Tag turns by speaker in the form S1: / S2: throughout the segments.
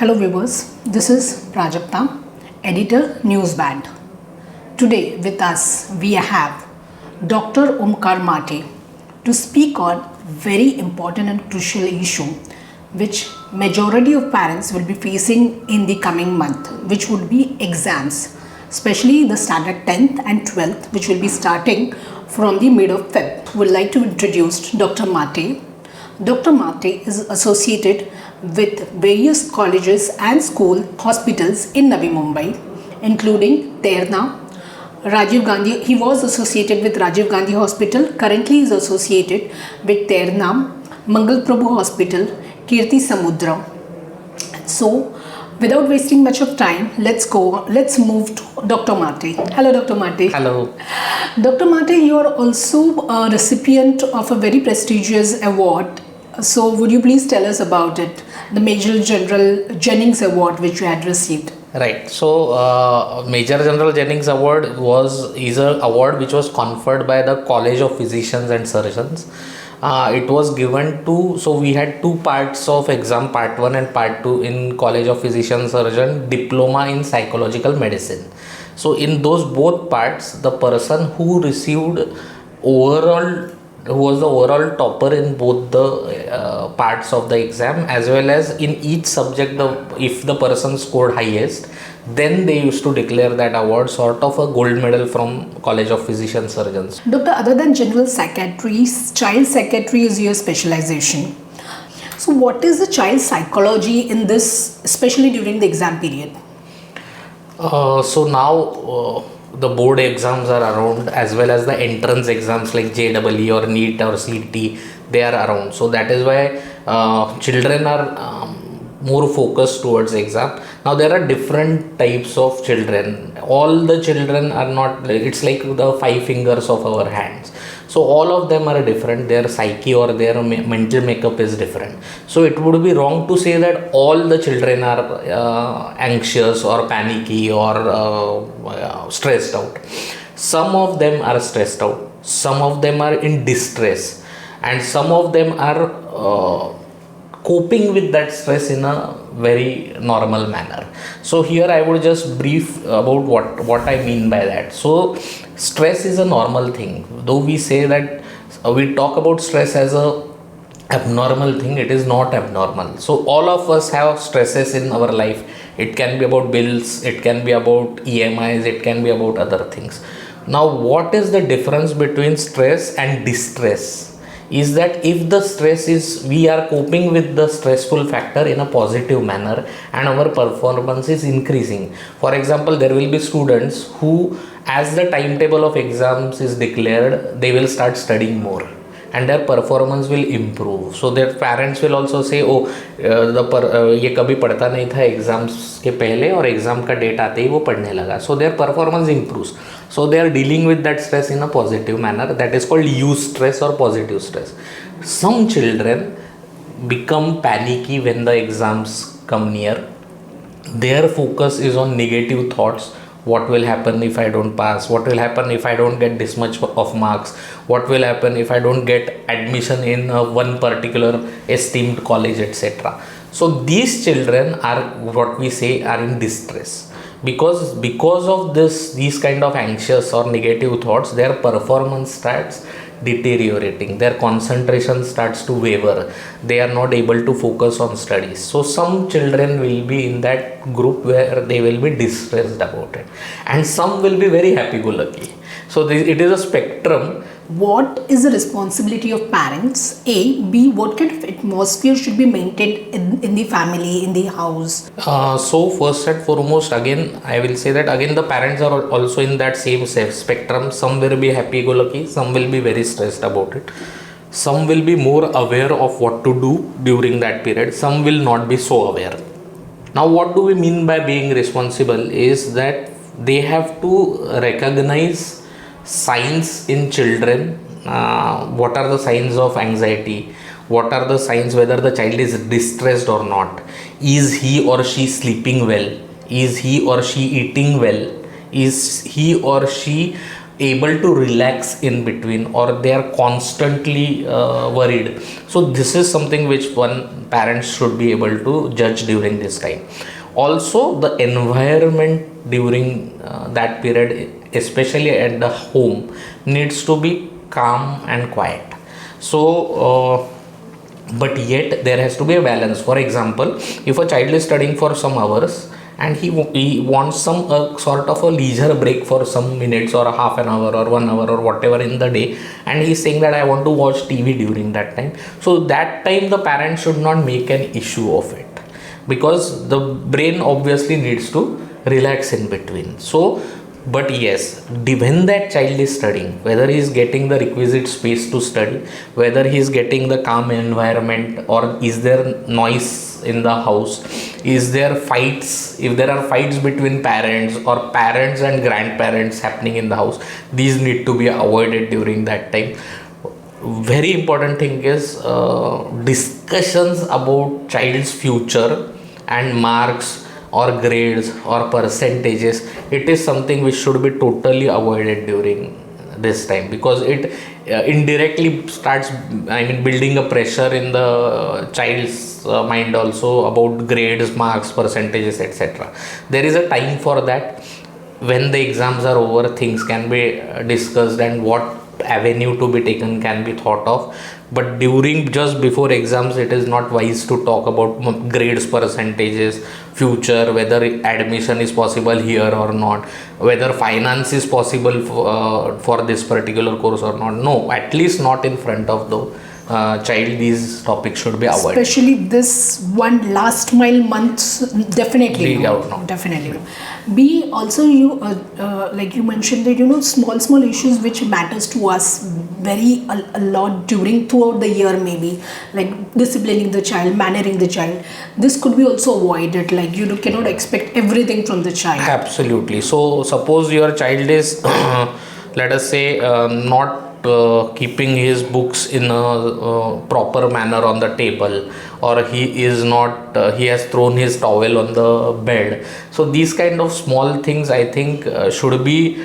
S1: Hello viewers, this is Prajakta, editor Newsband. Today with us we have Dr Omkar Mate to speak on very important and crucial issue which majority of parents will be facing in the coming month, which would be exams, especially the standard 10th and 12th, which will be starting from the mid of Feb. Would like to introduce Dr. Mate. Dr. Mate is associated with various colleges and school hospitals in Navi Mumbai, including Terna, Rajiv Gandhi. He was associated with Rajiv Gandhi Hospital. Currently is associated with Terna, Mangal Prabhu Hospital, Kirti Samudra. So, without wasting much of time, let's move to Dr. Mate. Hello, Dr. Mate.
S2: Hello.
S1: Dr. Mate, you are also a recipient of a very prestigious award. So, would you please tell us about it? The Major General Jennings Award which you had received.
S2: Right. So, Major General Jennings Award is an award which was conferred by the College of Physicians and Surgeons. It was given to, so we had two parts of exam, part 1 and part 2 in College of Physicians Surgeon, diploma in psychological medicine. So in those both parts, the person who received who was the overall topper in both the parts of the exam, as well as in each subject, if the person scored highest, then they used to declare that award sort of a gold medal from College of Physicians Surgeons.
S1: Doctor, other than general psychiatry, child psychiatry is your specialization. So what is the child psychology in this, especially during the exam period?
S2: So now the board exams are around, as well as the entrance exams like JEE or NEET or CET, they are around. So that is why children are more focused towards exam. Now there are different types of children. All the children are not, it's like the 5 fingers of our hands. So all of them are different. Their psyche or their mental makeup is different. So it would be wrong to say that all the children are anxious or panicky or stressed out. Some of them are stressed out. Some of them are in distress, and some of them are coping with that stress in a very normal manner. So here I would just brief about what I mean by that. So stress is a normal thing. Though we say that we talk about stress as a abnormal thing, it is not abnormal. So all of us have stresses in our life. It can be about bills, it can be about EMIs, it can be about other things. Now what is the difference between stress and distress? Is that if the stress is, we are coping with the stressful factor in a positive manner and our performance is increasing. For example, there will be students who, as the timetable of exams is declared, they will start studying more and their performance will improve. So their parents will also say, oh, ये कभी पढ़ता नहीं था exams के पहले और exam का date आते ही वो पढ़ने लगा. So their performance improves. So they are dealing with that stress in a positive manner. That is called eustress or positive stress. Some children become panicky when the exams come near. Their focus is on negative thoughts. What will happen if I don't pass? What will happen if I don't get this much of marks? What will happen if I don't get admission in one particular esteemed college, etc. So these children are what we say are in distress. Because of these kind of anxious or negative thoughts, their performance starts deteriorating, their concentration starts to waver, they are not able to focus on studies. So some children will be in that group where they will be distressed about it, and some will be very happy-go-lucky. So it is a spectrum.
S1: What is the responsibility of parents? A. B. What kind of atmosphere should be maintained in the family, in the house?
S2: So first and foremost, again, I will say that again the parents are also in that same spectrum. Some will be happy-go-lucky, some will be very stressed about it. Some will be more aware of what to do during that period. Some will not be so aware. Now what do we mean by being responsible is that they have to recognize signs in children. What are the signs of anxiety? What are the signs whether the child is distressed or not? Is he or she sleeping well? Is he or she eating well? Is he or she able to relax in between, or they are constantly worried. So this is something which one parent should be able to judge during this time. Also, the environment during that period, especially at the home, needs to be calm and quiet. So but yet there has to be a balance. For example, if a child is studying for some hours and he wants some sort of a leisure break for some minutes or a half an hour or 1 hour or whatever in the day, and he's saying that I want to watch TV during that time, so that time the parent should not make an issue of it, because the brain obviously needs to relax in between. So but yes, when that child is studying, whether he is getting the requisite space to study, whether he is getting the calm environment, or is there noise in the house, is there fights, if there are fights between parents or parents and grandparents happening in the house, these need to be avoided during that time. Very important thing is discussions about child's future and marks or grades or percentages. It is something which should be totally avoided during this time, because it indirectly starts, I mean, building a pressure in the child's mind also about grades, marks, percentages, etc. There is a time for that. When the exams are over, things can be discussed and what avenue to be taken can be thought of. But during, just before exams, it is not wise to talk about grades, percentages, future, whether admission is possible here or not, whether finance is possible for this particular course or not. No, at least not in front of the child. These topics should be avoided.
S1: Especially this one last mile months, definitely no. Definitely no. B, also you like you mentioned that small issues which matters to us very a lot throughout the year, maybe like disciplining the child, managing the child. This could be also avoided. Like you cannot expect everything from the child.
S2: Absolutely. So suppose your child is let us say not keeping his books in a proper manner on the table, or he is not he has thrown his towel on the bed. So these kind of small things, I think, should be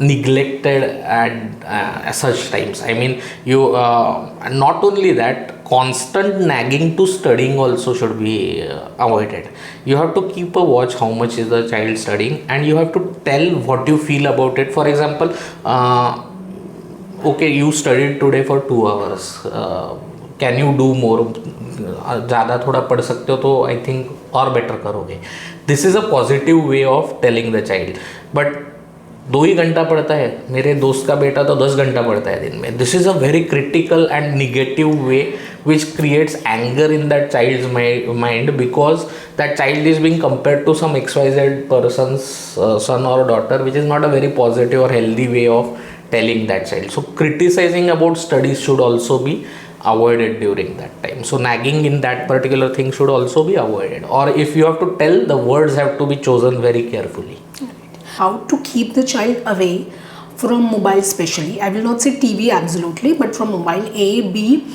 S2: neglected at such times. I mean, you not only that, constant nagging to studying also should be avoided. You have to keep a watch how much is the child studying, and you have to tell what you feel about it. For example, okay, you studied today for 2 hours, can you do more? ज़्यादा थोड़ा पढ़ सकते हो तो I think और better करोगे. This is a positive way of telling the child. But 2 ही घंटा पढ़ता है, मेरे दोस्त का बेटा तो 10 घंटा पढ़ता है दिन में. This is a very critical and negative way which creates anger in that child's mind, because that child is being compared to some XYZ person's son or daughter, which is not a very positive or healthy way of telling that child. So criticizing about studies should also be avoided during that time. So nagging in that particular thing should also be avoided, or if you have to tell, the words have to be chosen very carefully.
S1: How to keep the child away from mobile, especially? I will not say TV absolutely, but from mobile. A, B,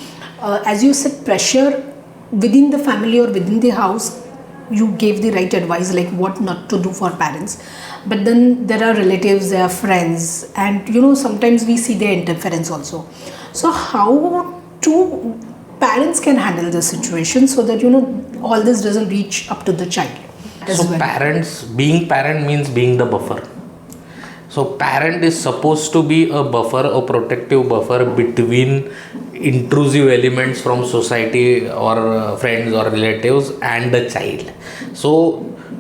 S1: as you said, pressure within the family or within the house. You gave the right advice, like what not to do for parents. But then there are relatives, there are friends, and sometimes we see their interference also. So how to parents can handle the situation so that all this doesn't reach up to the child as
S2: so
S1: well.
S2: Parents, being parent means being the buffer. So parent is supposed to be a buffer, a protective buffer between intrusive elements from society or friends or relatives and the child. So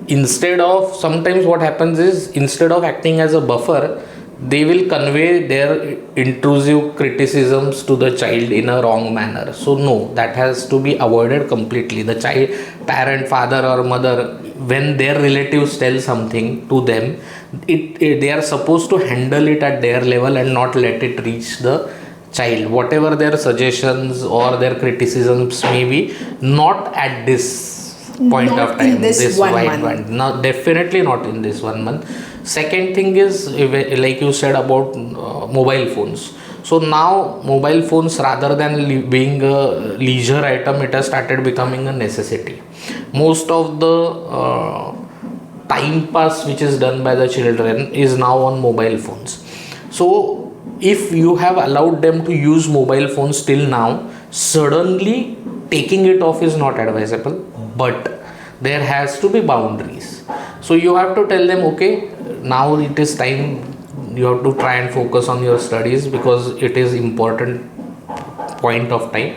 S2: instead of, sometimes what happens is, instead of acting as a buffer, they will convey their intrusive criticisms to the child in a wrong manner. So no, that has to be avoided completely. The child, parent, father or mother, when their relatives tell something to them, they are supposed to handle it at their level and not let it reach the child. Whatever their suggestions or their criticisms may be, not at this point
S1: not
S2: of time,
S1: in this 1 month.
S2: No, definitely not in this 1 month. Second thing is, like you said about mobile phones. So now mobile phones, rather than being a leisure item, it has started becoming a necessity. Most of the time pass which is done by the children is now on mobile phones. So if you have allowed them to use mobile phones till now, suddenly taking it off is not advisable, but there has to be boundaries. So you have to tell them, okay, now it is time, you have to try and focus on your studies because it is important point of time.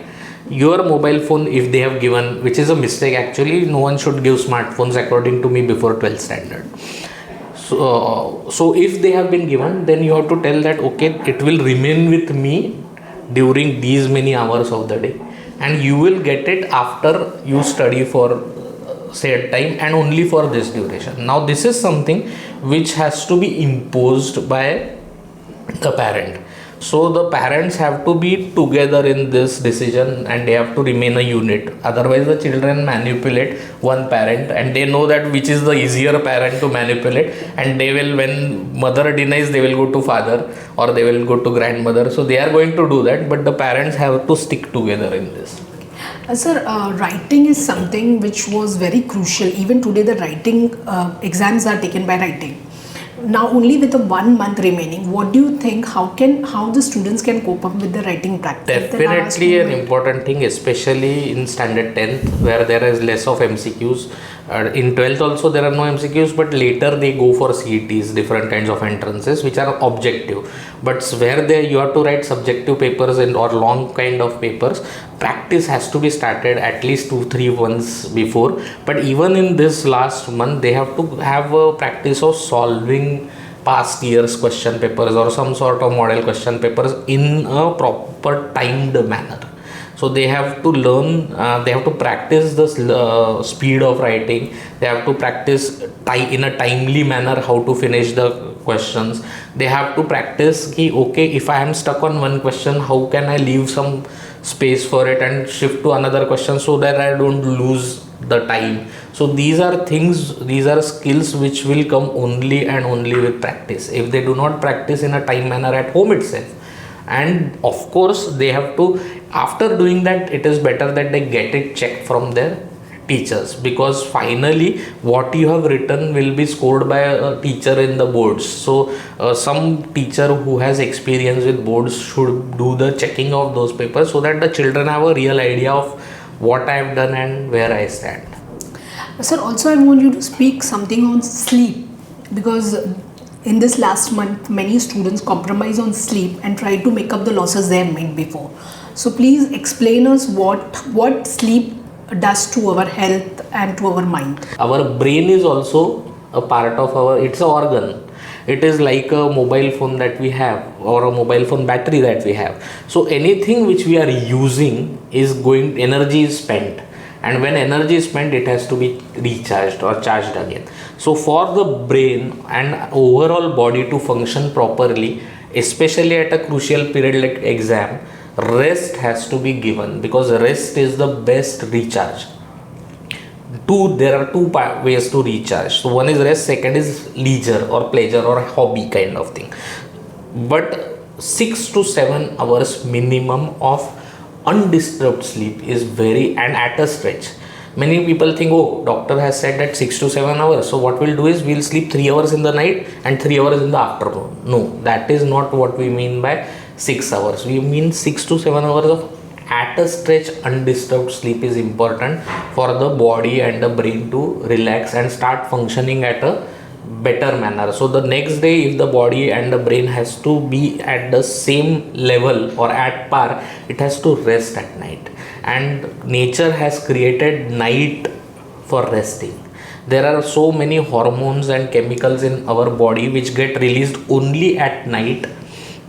S2: Your mobile phone, if they have given, which is a mistake actually, no one should give smartphones according to me before 12th standard. So if they have been given, then you have to tell that, okay, it will remain with me during these many hours of the day, and you will get it after you study for said time and only for this duration. Now this is something which has to be imposed by the parent. So the parents have to be together in this decision and they have to remain a unit. Otherwise the children manipulate one parent and they know that which is the easier parent to manipulate, and they will, when mother denies, they will go to father or they will go to grandmother. So they are going to do that, but the parents have to stick together in this.
S1: Sir, writing is something which was very crucial. Even today the writing exams are taken by writing. Now only with the 1 month remaining, what do you think, how the students can cope up with the writing practice?
S2: Definitely an important thing, especially in standard 10th where there is less of MCQs. In 12th also there are no MCQs, but later they go for CETs, different kinds of entrances which are objective, but where there you have to write subjective papers and or long kind of papers. Practice has to be started at least 2-3 months before. But even in this last month they have to have a practice of solving past years question papers or some sort of model question papers in a proper timed manner. So they have to learn, they have to practice the speed of writing, they have to practice in a timely manner how to finish the questions. They have to practice ki, okay, if I am stuck on one question, how can I leave some space for it and shift to another question so that I don't lose the time. So these are things, these are skills which will come only and only with practice. If they do not practice in a time manner at home itself, and of course they have to, after doing that, it is better that they get it checked from their teachers, because finally what you have written will be scored by a teacher in the boards. So some teacher who has experience with boards should do the checking of those papers so that the children have a real idea of what I have done and where I stand.
S1: Sir, also I want you to speak something on sleep, because in this last month many students compromise on sleep and try to make up the losses they have made before. So please explain us what sleep does to our health and to our mind.
S2: Our brain is also a part of our, it's an organ. It is like a mobile phone that we have or a mobile phone battery that we have. So anything which we are using is going, energy is spent, and when energy is spent it has to be recharged or charged again. So for the brain and overall body to function properly, especially at a crucial period like exam, rest has to be given, because rest is the best recharge. There are two ways to recharge. So one is rest, second is leisure or pleasure or hobby kind of thing. But 6 to 7 hours minimum of undisturbed sleep is very, and at a stretch. Many people think, oh, doctor has said that 6 to 7 hours, so what we'll do is we'll sleep 3 hours in the night and 3 hours in the afternoon. No, that is not what we mean by 6 hours. We mean 6 to 7 hours of at a stretch undisturbed sleep is important for the body and the brain to relax and start functioning at a better manner. So the next day, if the body and the brain has to be at the same level or at par, it has to rest at night. And nature has created night for resting. There are so many hormones and chemicals in our body which get released only at night,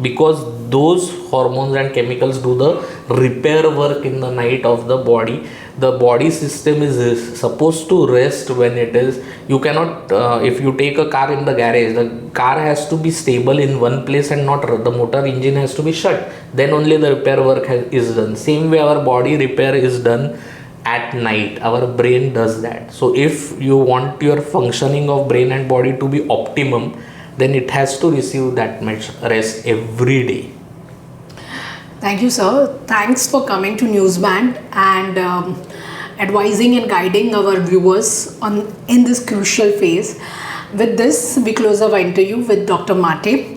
S2: because those hormones and chemicals do the repair work in the night of the body. The body system is supposed to rest when it is, you cannot, if you take a car in the garage, the car has to be stable in one place and not, the motor engine has to be shut, then only the repair work is done. Same way our body repair is done at night, our brain does that. So if you want your functioning of brain and body to be optimum, then it has to receive that much rest every day.
S1: Thank you, sir. Thanks for coming to Newsband and advising and guiding our viewers in this crucial phase. With this, we close our interview with Dr. Mate.